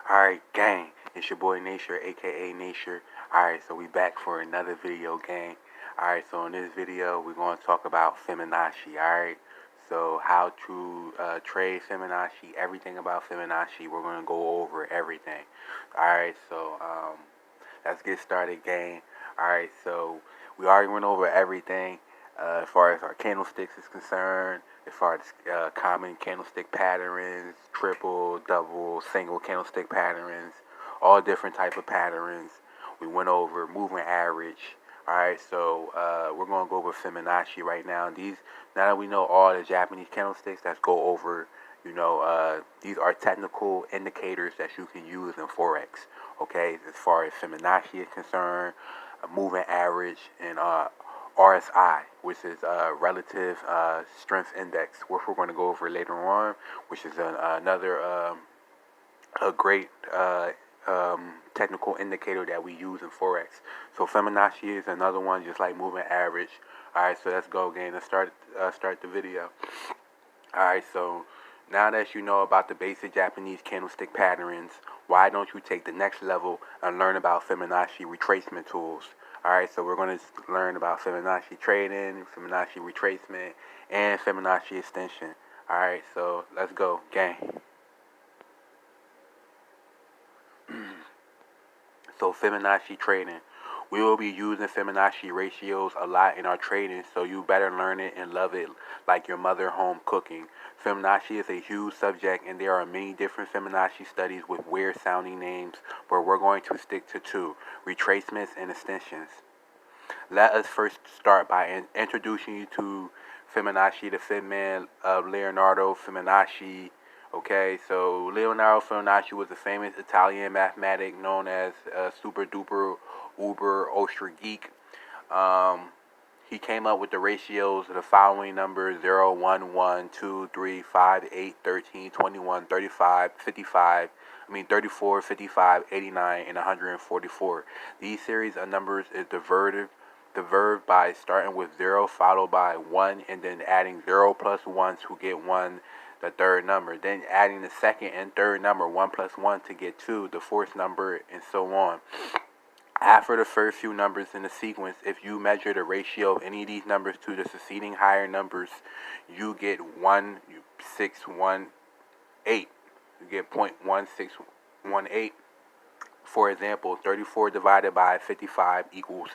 Alright, gang, it's your boy Nature, aka Nature. Alright, so we back for another video, gang. Alright, so in this video, we're going to talk about Fibonacci, alright? So how to trade Fibonacci, everything about Fibonacci, we're going to go over everything. Alright, so let's get started, gang. Alright, so we already went over everything as far as our candlesticks is concerned, as far as common candlestick patterns, triple, double, single candlestick patterns, all different type of patterns. We went over moving average. Alright, so we're going to go over Fibonacci right now. Now that we know all the Japanese candlesticks, let's go over, these are technical indicators that you can use in Forex. Okay, as far as Fibonacci is concerned, moving average, and RSI, which is relative strength index, which we're going to go over later on, which is another a great technical indicator that we use in Forex. So Fibonacci is another one, just like moving average. Alright, so let's go again and start the video. Alright, so now that you know about the basic Japanese candlestick patterns, why don't you take the next level and learn about Fibonacci retracement tools? Alright, so we're going to learn about Fibonacci trading, Fibonacci retracement, and Fibonacci extension. Alright, so let's go, gang. So Fibonacci trading. We will be using Fibonacci ratios a lot in our trading, so you better learn it and love it like your mother home cooking. Fibonacci is a huge subject, and there are many different Fibonacci studies with weird sounding names, but we're going to stick to two: retracements and extensions. Let us first start by introducing you to Fibonacci, the Fibman of Leonardo Fibonacci. Okay, so Leonardo Fibonacci was a famous Italian mathematic known as super duper uber ultra geek. He came up with the ratios of the following numbers: 0, 1, 1, 2, 3, 5, 8, 13, 21, 35, 55, 34, 55, 89, and 144. These series of numbers is diverged by starting with 0 followed by 1 and then adding 0 plus 1 to get 1, the third number, then adding the second and third number, 1 plus 1 to get 2, the fourth number, and so on. After the first few numbers in the sequence, if you measure the ratio of any of these numbers to the succeeding higher numbers, you get 0.1618. You get 0.1618. For example, 34 divided by 55 equals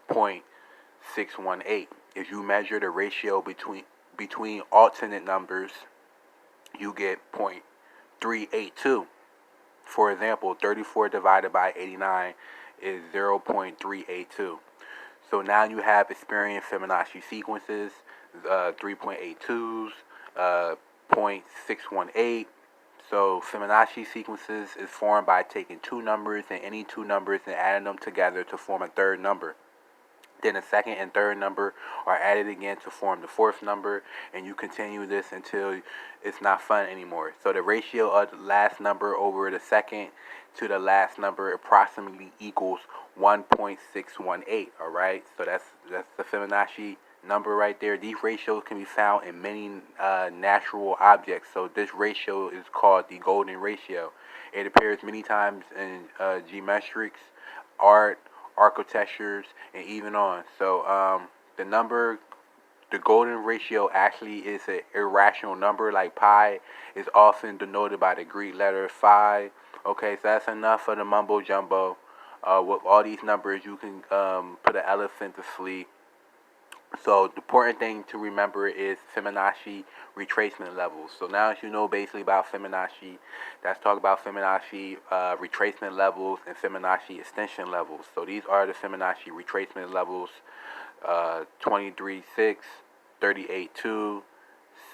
0.618. If you measure the ratio between alternate numbers, you get 0.382. For example, 34 divided by 89 is 0.382. So now you have experienced Fibonacci sequences, 3.82s, 0.618. So Fibonacci sequences is formed by taking two numbers and any two numbers and adding them together to form a third number. Then the second and third number are added again to form the fourth number, and you continue this until it's not fun anymore. So the ratio of the last number over the second to the last number approximately equals 1.618. All right, so that's the Fibonacci number right there. These ratios can be found in many natural objects. So this ratio is called the golden ratio. It appears many times in geometrics, art, architectures, and even on. So the golden ratio actually is an irrational number, like pi is often denoted by the Greek letter phi. Okay, so that's enough for the mumbo jumbo. With all these numbers, you can put an elephant to sleep. So the important thing to remember is Fibonacci retracement levels. So now that you know basically about Fibonacci, let's talk about Fibonacci retracement levels and Fibonacci extension levels. So these are the Fibonacci retracement levels: 23.6, 38.2,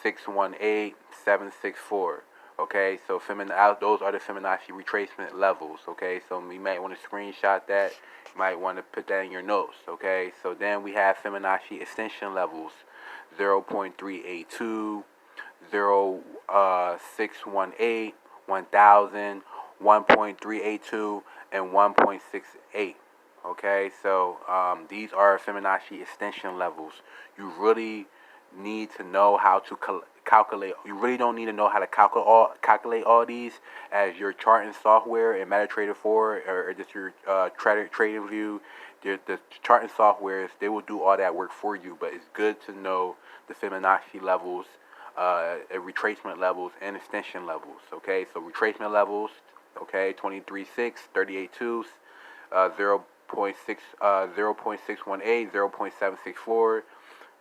6.18, 7.64. Okay, so those are the Fibonacci retracement levels. Okay, so you might want to screenshot that. You might want to put that in your notes. Okay, so then we have Fibonacci extension levels: 0.382, 0.618, 1,000, 1.382, and 1.68. Okay, so these are Fibonacci extension levels. You really need to know how to calculate. You really don't need to know how to calculate all these, as your charting software in MetaTrader 4 or just your trading view. The charting softwares, they will do all that work for you, but it's good to know the Fibonacci levels, retracement levels, and extension levels. Okay, so retracement levels, okay, 23.6, 38.2, 0.6, 0.618, 0.764.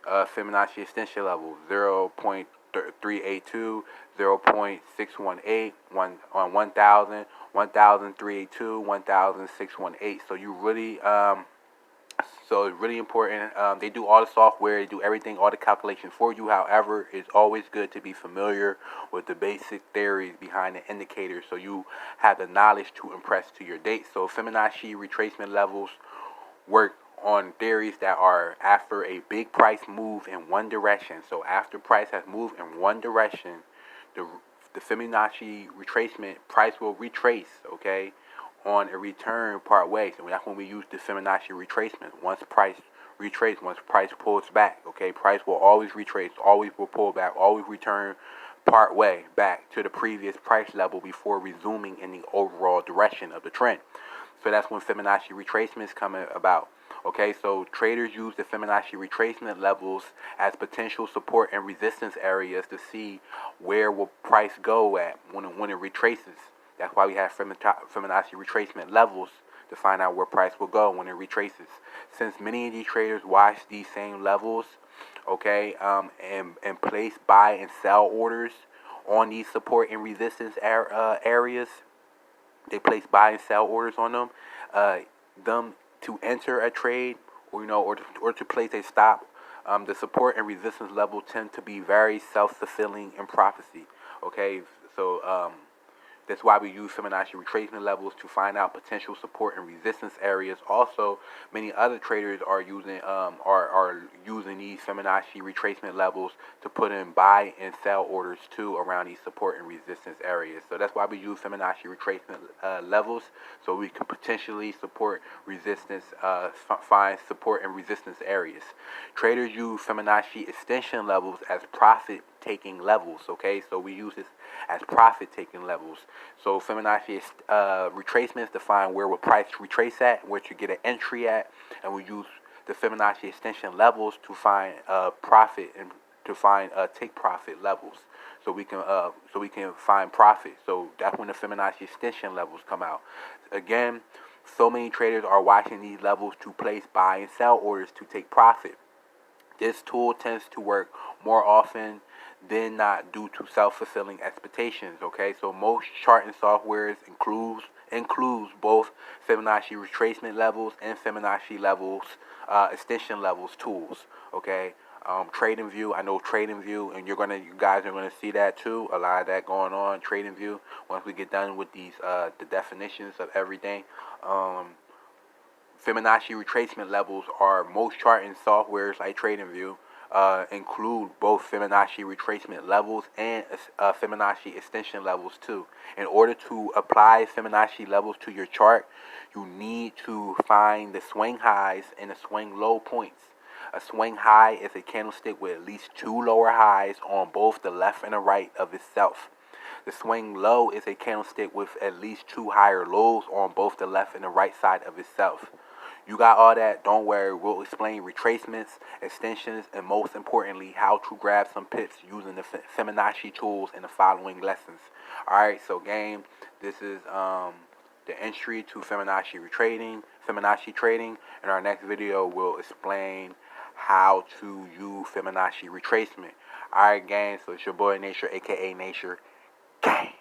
Fibonacci extension level 0.382, 0.618, 1,000, 1,382, 1,618. So you really so it's really important. They do all the software, they do everything, all the calculations for you. However, it's always good to be familiar with the basic theories behind the indicators, so you have the knowledge to impress to your date. So Fibonacci retracement levels work on theories that are after a big price move in one direction. So after price has moved in one direction, the Fibonacci retracement price will retrace, okay, on a return part way. So that's when we use the Fibonacci retracement. Once price retrace, once price pulls back, okay, price will always retrace, always will pull back, always return part way back to the previous price level before resuming in the overall direction of the trend. So that's when Fibonacci retracements come about. Okay, so traders use the Fibonacci retracement levels as potential support and resistance areas to see where will price go at when it retraces. That's why we have Fibonacci retracement levels, to find out where price will go when it retraces. Since many of these traders watch these same levels, okay, and place buy and sell orders on these support and resistance areas, they place buy and sell orders on them. Them to enter a trade, or or to place a stop. The support and resistance level tend to be very self-fulfilling in prophecy. Okay, so that's why we use Fibonacci retracement levels to find out potential support and resistance areas. Also, many other traders are using these Fibonacci retracement levels to put in buy and sell orders too around these support and resistance areas. So that's why we use Fibonacci retracement levels, so we can potentially support resistance, find support and resistance areas. Traders use Fibonacci extension levels as profit-taking levels. Okay, so we use this as profit-taking levels. So Fibonacci retracements define where will price retrace at, where to get an entry at, and we use the Fibonacci extension levels to find profit and to find take profit levels. So we can find profit. So that's when the Fibonacci extension levels come out. Again, so many traders are watching these levels to place buy and sell orders to take profit. This tool tends to work more often than not due to self-fulfilling expectations. Okay, so most charting softwares includes both Fibonacci retracement levels and Fibonacci levels, extension levels tools. Okay, TradingView, I know TradingView, and you guys are gonna see that too. A lot of that going on TradingView. Once we get done with these the definitions of everything. Fibonacci retracement levels are most charting softwares like TradingView include both Fibonacci retracement levels and Fibonacci extension levels too. In order to apply Fibonacci levels to your chart, you need to find the swing highs and the swing low points. A swing high is a candlestick with at least two lower highs on both the left and the right of itself. The swing low is a candlestick with at least two higher lows on both the left and the right side of itself. You got all that? Don't worry. We'll explain retracements, extensions, and most importantly, how to grab some pips using the Fibonacci tools in the following lessons. All right, so gang, this is the entry to Fibonacci trading. In our next video, we'll explain how to use Fibonacci retracement. All right, gang, so it's your boy Nature, aka Nature. Gang.